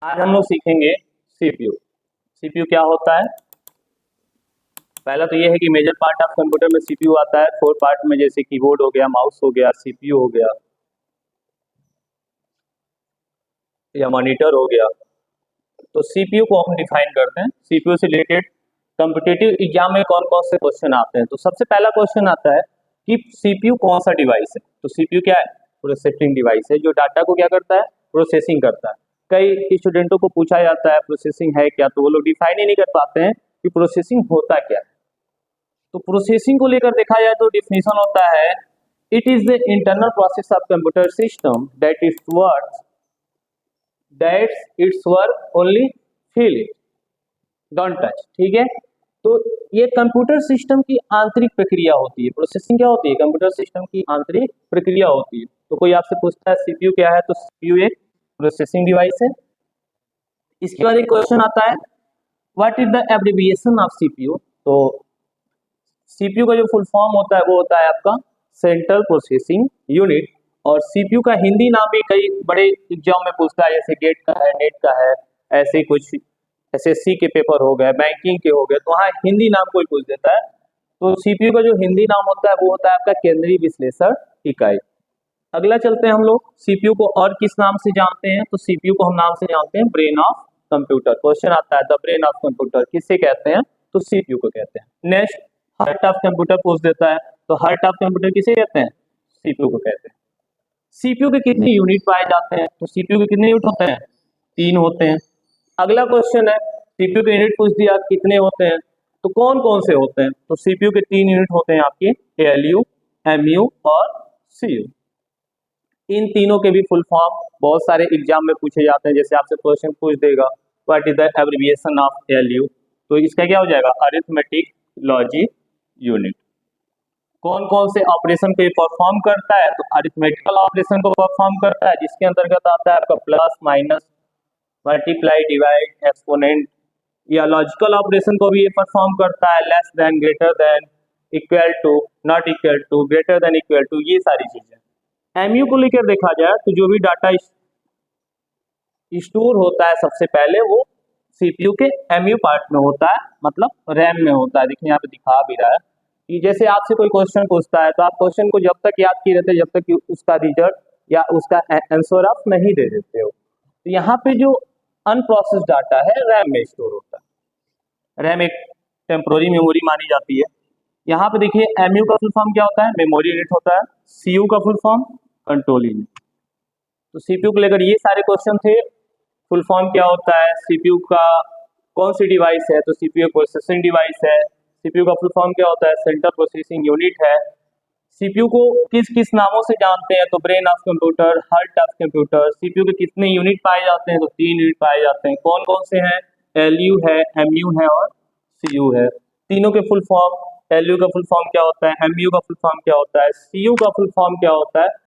आज हम लोग सीखेंगे सीपीयू। सीपीयू क्या होता है? पहला तो ये है कि मेजर पार्ट ऑफ कंप्यूटर में सीपीयू आता है। फोर पार्ट में जैसे कीबोर्ड हो गया, माउस हो गया, सीपीयू हो गया या मॉनिटर हो गया। तो सीपीयू को हम डिफाइन करते हैं। सीपीयू से रिलेटेड कॉम्पिटिटिव एग्जाम में कौन कौन से क्वेश्चन आते हैं? तो सबसे पहला क्वेश्चन आता है कि सीपीयू कौन सा डिवाइस है। तो सीपीयू क्या है? प्रोसेसिंग डिवाइस है जो डाटा को क्या करता है? प्रोसेसिंग करता है। कई स्टूडेंटों को पूछा जाता है प्रोसेसिंग है क्या, तो वो लोग डिफाइन ही नहीं कर पाते हैं कि प्रोसेसिंग होता क्या है। तो प्रोसेसिंग को लेकर देखा जाए तो डिफिनेशन होता है, it is the internal process of computer system that it's work only feel it don't touch. ठीक है, तो ये कंप्यूटर सिस्टम की आंतरिक प्रक्रिया होती है। प्रोसेसिंग क्या होती है? कंप्यूटर सिस्टम की आंतरिक प्रक्रिया होती है। तो कोई आपसे पूछता है सीपीयू क्या है, तो सीपीयू एक प्रोसेसिंग डिवाइस है। इसके बाद एक क्वेश्चन आता है, what is the abbreviation of CPU. तो सीपीयू का जो फुल फॉर्म होता है वो होता है आपका सेंट्रल प्रोसेसिंग यूनिट। और सीपीयू का हिंदी नाम भी कई बड़े एग्जाम में पूछता है, जैसे गेट का है, नेट का है, ऐसे कुछ एसएससी के पेपर हो गए, बैंकिंग के हो गए, तो वहाँ हिंदी नाम कोई पूछ देता है। तो सीपीयू का जो हिंदी नाम होता है वो होता है आपका केंद्रीय विश्लेषण इकाई। अगला चलते हैं हम लोग, सीपीयू को और किस नाम से जानते हैं? तो सीपीयू को हम नाम से जानते हैं ब्रेन ऑफ कंप्यूटर। क्वेश्चन आता है द ब्रेन ऑफ कंप्यूटर किससे कहते हैं? तो सीपीयू को कहते हैं। नेक्स्ट, हार्ट ऑफ कंप्यूटर पूछ देता है, तो हार्ट ऑफ कंप्यूटर किसे कहते हैं? सीपीयू को कहते हैं। सीपीयू के कितने यूनिट पाए जाते हैं? तो सीपीयू के कितने यूनिट होते हैं? 3 होते हैं। अगला क्वेश्चन है, सीपीयू के यूनिट पूछ दिया कितने होते हैं, तो कौन कौन से होते हैं? तो सीपीयू के 3 यूनिट होते हैं आपके, एएलयू, एमयू और सीयू। इन तीनों के भी फुल फॉर्म बहुत सारे एग्जाम में पूछे जाते हैं। जैसे आपसे क्वेश्चन पूछ देगा what is the abbreviation of ALU, तो इसका क्या हो जाएगा? Arithmetic logic unit. कौन कौन से ऑपरेशन को परफॉर्म करता है? तो अरिथमेटिकल ऑपरेशन को परफॉर्म करता है, जिसके अंतर्गत आता है आपका plus, minus, multiply, divide, exponent. या लॉजिकल ऑपरेशन को भी ये परफॉर्म करता है, less than, greater than, equal to, not equal to, greater than, equal to, ये सारी चीजें। एमयू को लेकर देखा जाए तो जो भी डाटा स्टोर होता है सबसे पहले वो सीपीयू के एमयू पार्ट में होता है, मतलब रैम में होता है। देखिए यहाँ पे दिखा भी रहा है कि जैसे आपसे कोई क्वेश्चन पूछता है तो आप क्वेश्चन को जब तक याद किए रहते जब तक कि उसका रिजल्ट या उसका आंसर आप नहीं दे देते हो। तो यहाँ पे जो अनप्रोसेस्ड डाटा है रैम में स्टोर होता है। रैम एक टेम्पोररी मेमोरी मानी जाती है। यहाँ पे देखिए एमयू का फुल फॉर्म क्या होता है? मेमोरी यूनिट होता है। सीयू का फुल फॉर्म कंट्रोल यूनिट। तो सीपीयू को लेकर ये सारे क्वेश्चन थे। फुल फॉर्म क्या होता है? सीपीयू का कौन सी डिवाइस है? तो सीपीयू प्रोसेसिंग डिवाइस है। सीपीयू का फुल फॉर्म क्या होता है? सेंट्रल प्रोसेसिंग यूनिट है। सीपीयू को किस किस नामों से जानते हैं? तो brain of computer, heart of computer. CPU के कितने यूनिट पाए जाते हैं? तो 3 यूनिट पाए जाते हैं। कौन कौन से हैं? एलयू है, एमयू है और सीयू है। तीनों के फुल फॉर्म, एलयू का फुल फॉर्म क्या होता है, एमयू का फुल फॉर्म क्या होता है, सीयू का फुल फॉर्म क्या होता है,